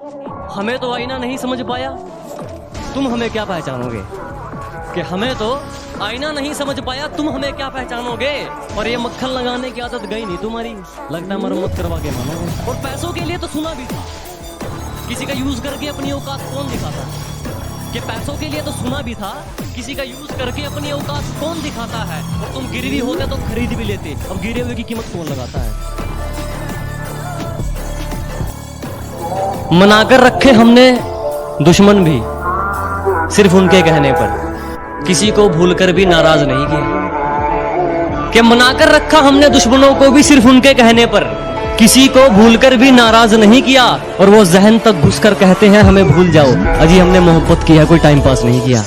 हमें तो आईना नहीं समझ पाया, तुम हमें क्या पहचानोगे। कि हमें तो आईना नहीं समझ पाया, तुम हमें क्या पहचानोगे। और ये मक्खन लगाने की आदत गई नहीं तुम्हारी, लगता है मरम्मत करवा के मानोगे। और पैसों के लिए तो सुना भी था, किसी का यूज करके अपनी औकात कौन दिखाता है। कि पैसों के लिए तो सुना भी था, किसी का यूज करके अपनी औकात कौन दिखाता है। और तुम गिरवी होते तो खरीद भी लेते, अब गिरे हुए की कीमत कौन लगाता है। मनाकर रखे हमने दुश्मन भी सिर्फ उनके कहने पर, किसी को भूलकर भी नाराज नहीं किया। कि मनाकर रखा हमने दुश्मनों को भी सिर्फ उनके कहने पर, किसी को भूलकर भी नाराज नहीं किया। और वो जहन तक घुसकर कहते हैं हमें भूल जाओ, अजी हमने मोहब्बत की है, कोई टाइम पास नहीं किया।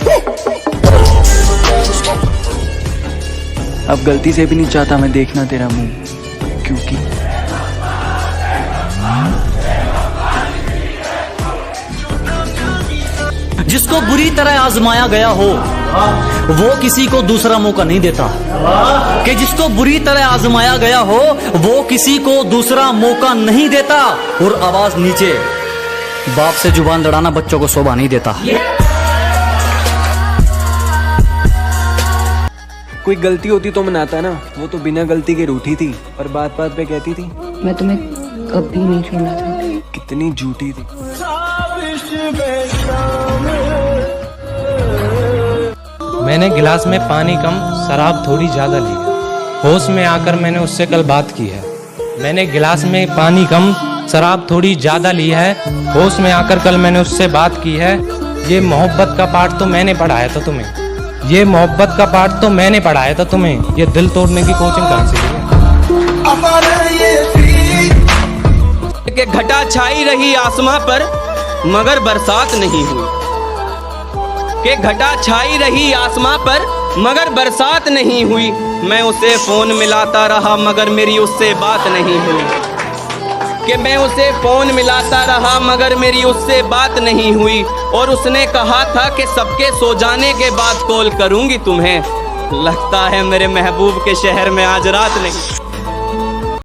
अब गलती से भी नहीं चाहता मैं देखना तेरा मुंह, क्योंकि जिसको बुरी तरह आजमाया गया हो वो किसी को दूसरा मौका नहीं देता। कि जिसको बुरी तरह आजमाया गया हो वो किसी को दूसरा मौका नहीं देता। और आवाज नीचे, बाप से जुबान लड़ाना बच्चों को शोभा नहीं देता। कोई गलती होती तो मनाता ना, वो तो बिना गलती के रूठी थी और बात बात पे कहती थी मैं तुम्हें कभी नहीं छोड़ना चाहती। कितनी झूठी थी। मैंने गिलास में पानी कम शराब थोड़ी ज्यादा ली है, होश में आकर मैंने उससे कल बात की है। मैंने गिलास में पानी कम शराब थोड़ी ज्यादा ली है, होश में आकर कल मैंने उससे बात की है। ये मोहब्बत का पाठ तो मैंने पढ़ाया था तुम्हें, ये मोहब्बत का पाठ तो मैंने पढ़ाया था तुम्हें। ये दिल तोड़ने की कोचिंग कहाँ से ली है। कि घटा छाई रही आसमां पर मगर बरसात नहीं हुई। कि घटा छाई रही आसमां पर मगर बरसात नहीं हुई। मैं उसे फोन मिलाता रहा मगर मेरी उससे बात नहीं हुई। कि मैं उसे फोन मिलाता रहा मगर मेरी उससे बात नहीं हुई। और उसने कहा था कि सबके सो जाने के बाद कॉल करूंगी तुम्हें। लगता है मेरे महबूब के शहर में आज रात नहीं।